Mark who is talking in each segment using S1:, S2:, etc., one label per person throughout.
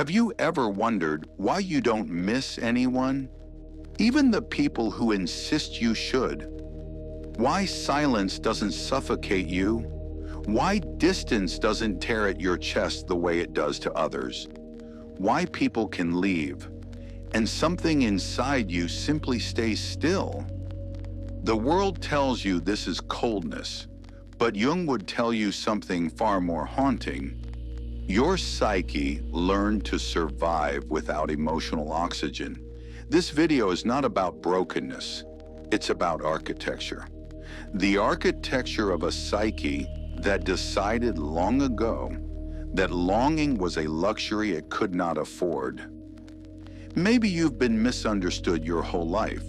S1: Have you ever wondered why you don't miss anyone? Even the people who insist you should. Why silence doesn't suffocate you? Why distance doesn't tear at your chest the way it does to others? Why people can leave, and something inside you simply stays still? The world tells you this is coldness, but Jung would tell you something far more haunting. Your psyche learned to survive without emotional oxygen. This video is not about brokenness, it's about architecture. The architecture of a psyche that decided long ago that longing was a luxury it could not afford. Maybe you've been misunderstood your whole life.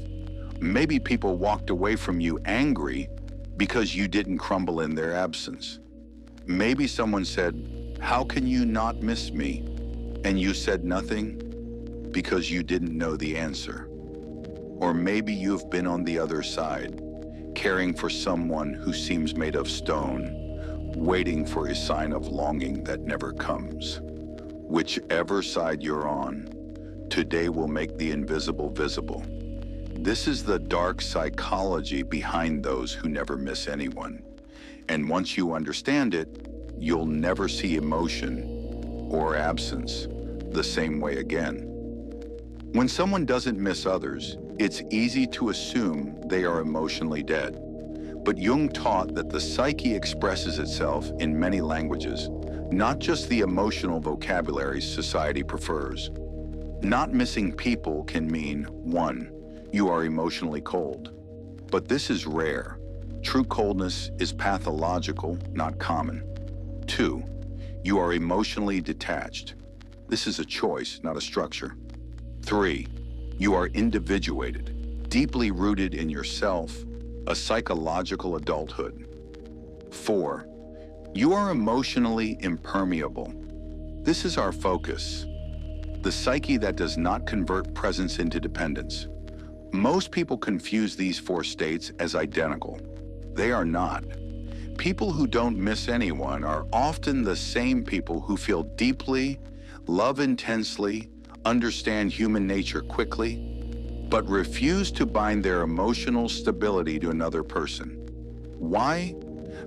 S1: Maybe people walked away from you angry because you didn't crumble in their absence. Maybe someone said, "How can you not miss me?" And you said nothing because you didn't know the answer. Or maybe you've been on the other side, caring for someone who seems made of stone, waiting for a sign of longing that never comes. Whichever side you're on, today will make the invisible visible. This is the dark psychology behind those who never miss anyone. And once you understand it, you'll never see emotion or absence the same way again. When someone doesn't miss others, it's easy to assume they are emotionally dead. But Jung taught that the psyche expresses itself in many languages, not just the emotional vocabularies society prefers. Not missing people can mean, 1, you are emotionally cold. But this is rare. True coldness is pathological, not common. 2, you are emotionally detached. This is a choice, not a structure. 3, you are individuated, deeply rooted in yourself, a psychological adulthood. 4, you are emotionally impermeable. This is our focus, the psyche that does not convert presence into dependence. Most people confuse these 4 states as identical. They are not. People who don't miss anyone are often the same people who feel deeply, love intensely, understand human nature quickly, but refuse to bind their emotional stability to another person. Why?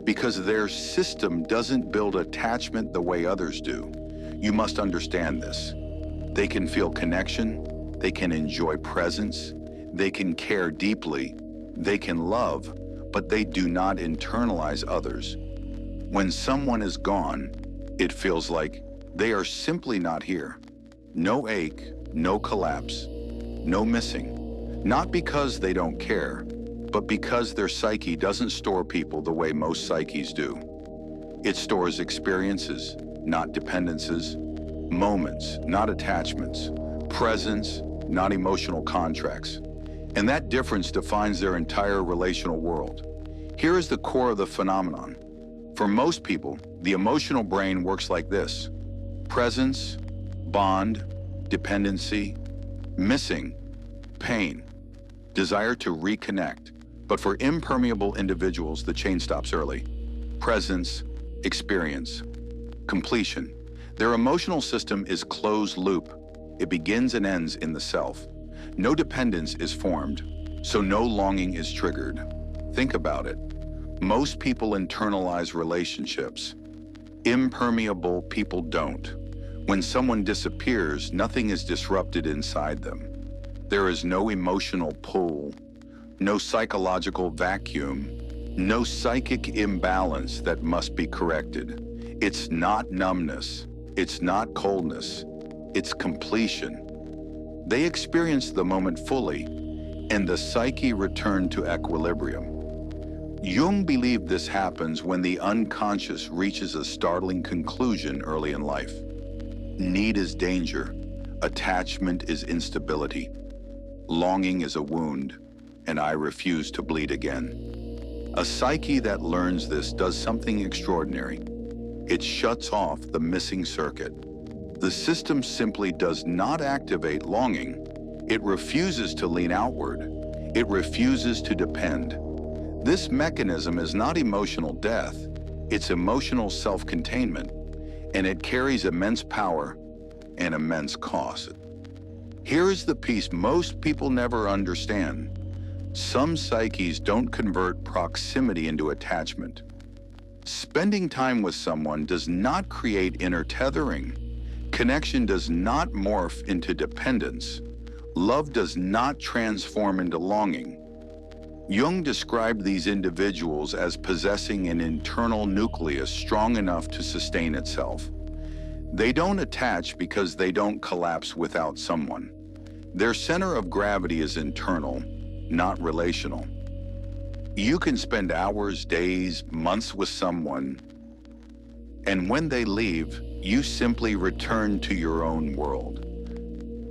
S1: Because their system doesn't build attachment the way others do. You must understand this. They can feel connection, they can enjoy presence, they can care deeply, they can love, but they do not internalize others. When someone is gone, it feels like they are simply not here. No ache, no collapse, no missing. Not because they don't care, but because their psyche doesn't store people the way most psyches do. It stores experiences, not dependences, moments, not attachments, presence, not emotional contracts. And that difference defines their entire relational world. Here is the core of the phenomenon. For most people, the emotional brain works like this: presence, bond, dependency, missing, pain, desire to reconnect. But for impermeable individuals, the chain stops early. Presence, experience, completion. Their emotional system is closed loop. It begins and ends in the self. No dependence is formed, so no longing is triggered. Think about it. Most people internalize relationships. Impermeable people don't. When someone disappears, nothing is disrupted inside them. There is no emotional pull, no psychological vacuum, no psychic imbalance that must be corrected. It's not numbness, it's not coldness, it's completion. They experience the moment fully, and the psyche returned to equilibrium. Jung believed this happens when the unconscious reaches a startling conclusion early in life. Need is danger, attachment is instability, longing is a wound, and I refuse to bleed again. A psyche that learns this does something extraordinary. It shuts off the missing circuit. The system simply does not activate longing. It refuses to lean outward. It refuses to depend. This mechanism is not emotional death, it's emotional self-containment, and it carries immense power. and immense cost. Here is the piece most people never understand. Some psyches don't convert proximity into attachment. Spending time with someone does not create inner tethering. Connection does not morph into dependence. Love does not transform into longing. Jung described these individuals as possessing an internal nucleus strong enough to sustain itself. They don't attach because they don't collapse without someone. Their center of gravity is internal, not relational. You can spend hours, days, months with someone, and when they leave, you simply return to your own world.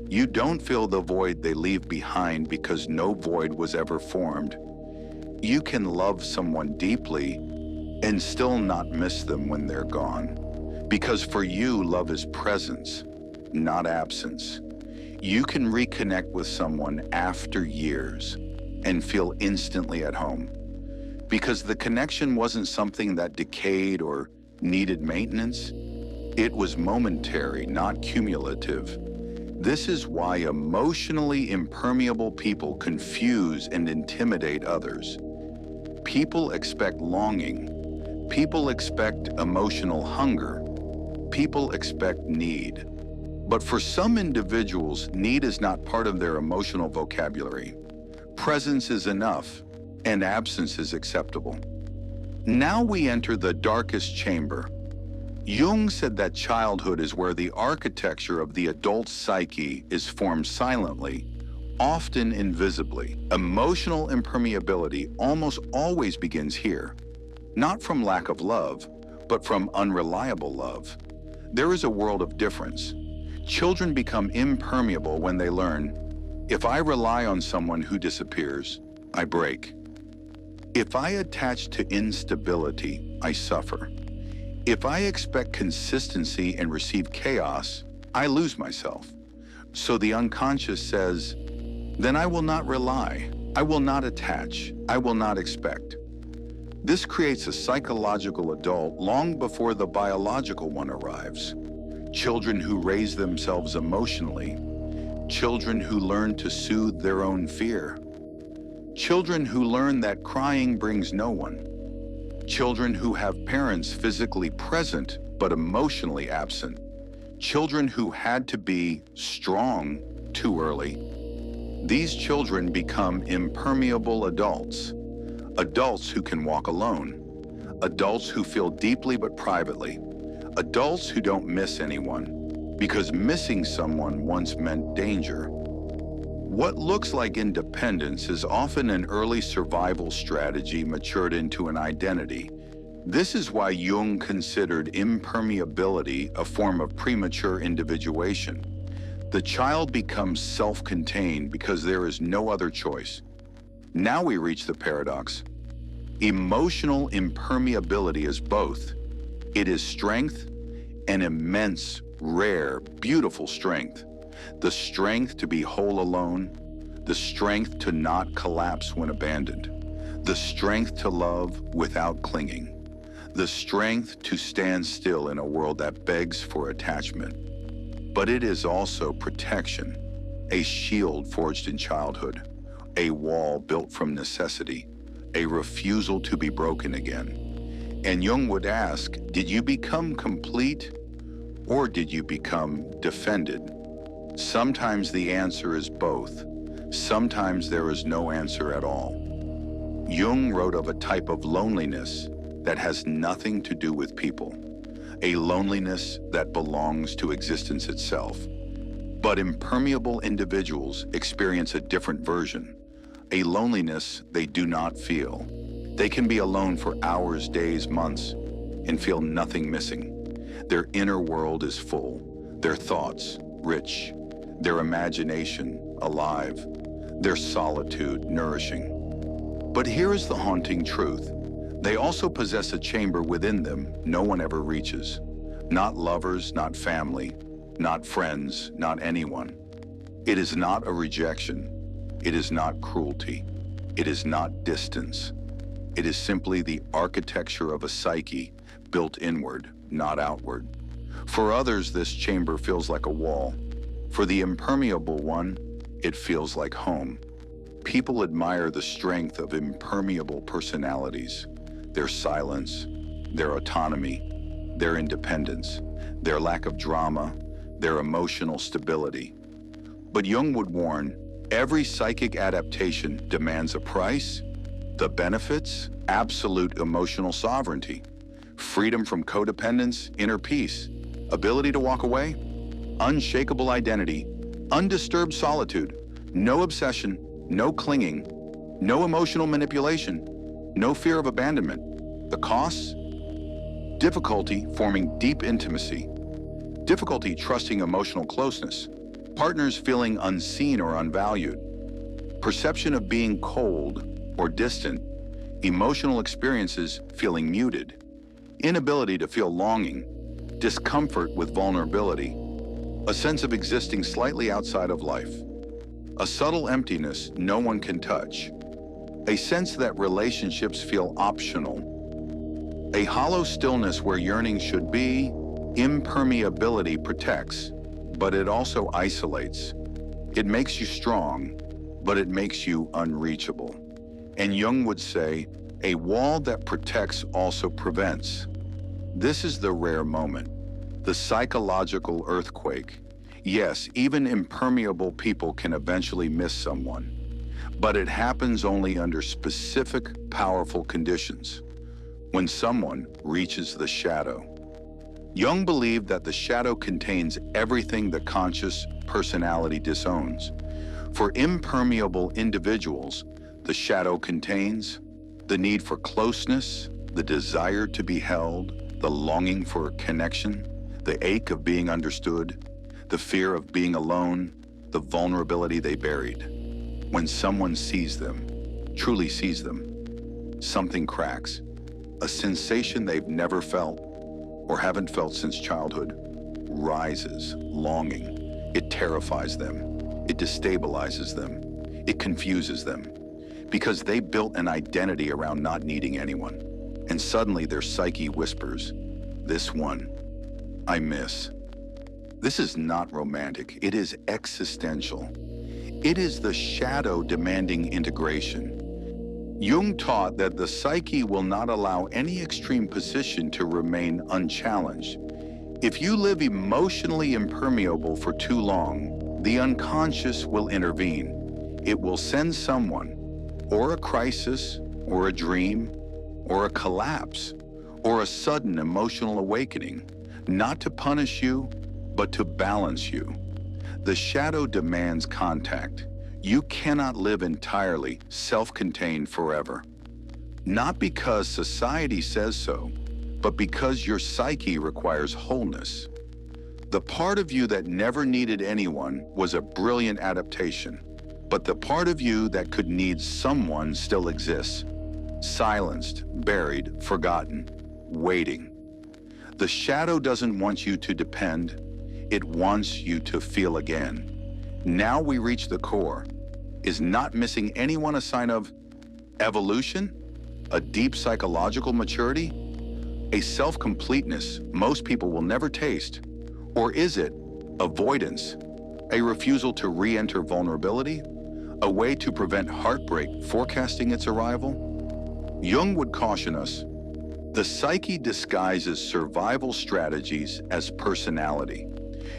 S1: You don't fill the void they leave behind because no void was ever formed. You can love someone deeply and still not miss them when they're gone. Because for you, love is presence, not absence. You can reconnect with someone after years and feel instantly at home. Because the connection wasn't something that decayed or needed maintenance. It was momentary, not cumulative. This is why emotionally impermeable people confuse and intimidate others. People expect longing. People expect emotional hunger. People expect need. But for some individuals, need is not part of their emotional vocabulary. Presence is enough, and absence is acceptable. Now we enter the darkest chamber. Jung said that childhood is where the architecture of the adult psyche is formed silently, often invisibly. Emotional impermeability almost always begins here, not from lack of love, but from unreliable love. There is a world of difference. Children become impermeable when they learn, if I rely on someone who disappears, I break. If I attach to instability, I suffer. If I expect consistency and receive chaos, I lose myself. So the unconscious says, then I will not rely, I will not attach, I will not expect. This creates a psychological adult long before the biological one arrives. Children who raise themselves emotionally, children who learn to soothe their own fear, children who learn that crying brings no one, children who have parents physically present but emotionally absent, children who had to be strong too early. These children become impermeable adults, adults who can walk alone, adults who feel deeply but privately, adults who don't miss anyone, because missing someone once meant danger. What looks like independence is often an early survival strategy matured into an identity. This is why Jung considered impermeability a form of premature individuation. The child becomes self-contained because there is no other choice. Now we reach the paradox. Emotional impermeability is both. It is strength, an immense, rare, beautiful strength. The strength to be whole alone, the strength to not collapse when abandoned, the strength to love without clinging, the strength to stand still in a world that begs for attachment. But it is also protection, a shield forged in childhood, a wall built from necessity, a refusal to be broken again. And Jung would ask, did you become complete or did you become defended? Sometimes the answer is both. Sometimes there is no answer at all. Jung wrote of a type of loneliness that has nothing to do with people, a loneliness that belongs to existence itself. But impermeable individuals experience a different version, a loneliness they do not feel. They can be alone for hours, days, months, and feel nothing missing. Their inner world is full, their thoughts rich, their imagination alive, their solitude nourishing. But here is the haunting truth. They also possess a chamber within them no one ever reaches. Not lovers, not family, not friends, not anyone. It is not a rejection. It is not cruelty. It is not distance. It is simply the architecture of a psyche built inward, not outward. For others, this chamber feels like a wall. For the impermeable one, it feels like home. People admire the strength of impermeable personalities, their silence, their autonomy, their independence, their lack of drama, their emotional stability. But Jung would warn, every psychic adaptation demands a price. The benefits: absolute emotional sovereignty, freedom from codependence, inner peace, ability to walk away, unshakable identity, undisturbed solitude, no obsession, no clinging, no emotional manipulation, no fear of abandonment. The costs: difficulty forming deep intimacy, difficulty trusting emotional closeness, partners feeling unseen or unvalued, perception of being cold or distant, emotional experiences feeling muted, inability to feel longing, discomfort with vulnerability, a sense of existing slightly outside of life, a subtle emptiness no one can touch, a sense that relationships feel optional, a hollow stillness where yearning should be. Impermeability protects, but it also isolates. It makes you strong, but it makes you unreachable. And Jung would say, a wall that protects also prevents. This is the rare moment, the psychological earthquake. Yes, even impermeable people can eventually miss someone, but it happens only under specific, powerful conditions. When someone reaches the shadow. Jung believed that the shadow contains everything the conscious personality disowns. For impermeable individuals, the shadow contains the need for closeness, the desire to be held, the longing for connection, the ache of being understood, the fear of being alone, the vulnerability they buried. When someone sees them, truly sees them, something cracks, a sensation they've never felt or haven't felt since childhood rises, longing. It terrifies them. It destabilizes them. It confuses them because they built an identity around not needing anyone. And suddenly their psyche whispers, this one, I miss. This is not romantic. It is existential. It is the shadow demanding integration. Jung taught that the psyche will not allow any extreme position to remain unchallenged. If you live emotionally impermeable for too long, the unconscious will intervene. It will send someone, or a crisis, or a dream, or a collapse, or a sudden emotional awakening, not to punish you, but to balance you. The shadow demands contact. You cannot live entirely self-contained forever. Not because society says so, but because your psyche requires wholeness. The part of you that never needed anyone was a brilliant adaptation, but the part of you that could need someone still exists, silenced, buried, forgotten, waiting. The shadow doesn't want you to depend, it wants you to feel again. Now we reach the core. Is not missing anyone a sign of evolution? A deep psychological maturity? A self-completeness most people will never taste? Or is it avoidance? A refusal to re-enter vulnerability? A way to prevent heartbreak forecasting its arrival? Jung would caution us, the psyche disguises survival strategies as personality.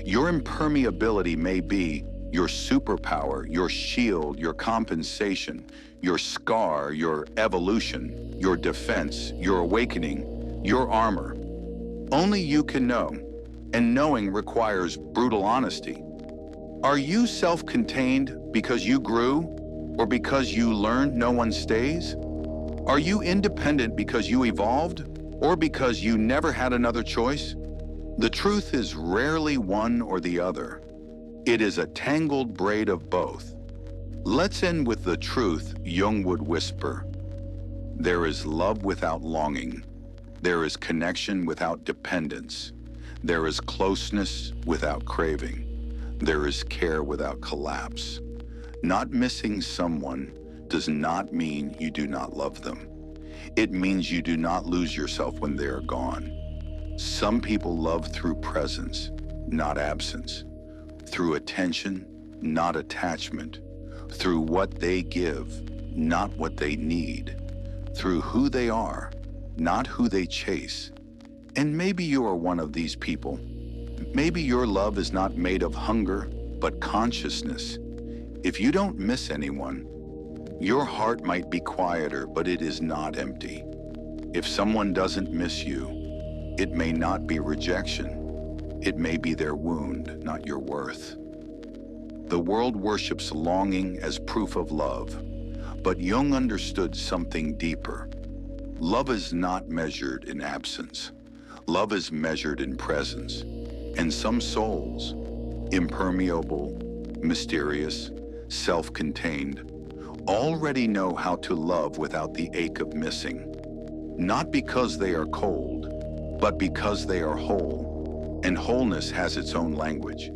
S1: Your impermeability may be your superpower, your shield, your compensation, your scar, your evolution, your defense, your awakening, your armor. Only you can know, and knowing requires brutal honesty. Are you self-contained because you grew, or because you learned no one stays? Are you independent because you evolved, or because you never had another choice? The truth is rarely one or the other. It is a tangled braid of both. Let's end with the truth Jung would whisper. There is love without longing. There is connection without dependence. There is closeness without craving. There is care without collapse. Not missing someone does not mean you do not love them. It means you do not lose yourself when they are gone. Some people love through presence, not absence, through attention, not attachment, through what they give, not what they need, through who they are, not who they chase. And maybe you are one of these people. Maybe your love is not made of hunger, but consciousness. If you don't miss anyone, your heart might be quieter, but it is not empty. If someone doesn't miss you, it may not be rejection. It may be their wound, not your worth. The world worships longing as proof of love, but Jung understood something deeper. Love is not measured in absence. Love is measured in presence. And some souls, impermeable, mysterious, self-contained, already know how to love without the ache of missing. Not because they are cold, but because they are whole, and wholeness has its own language.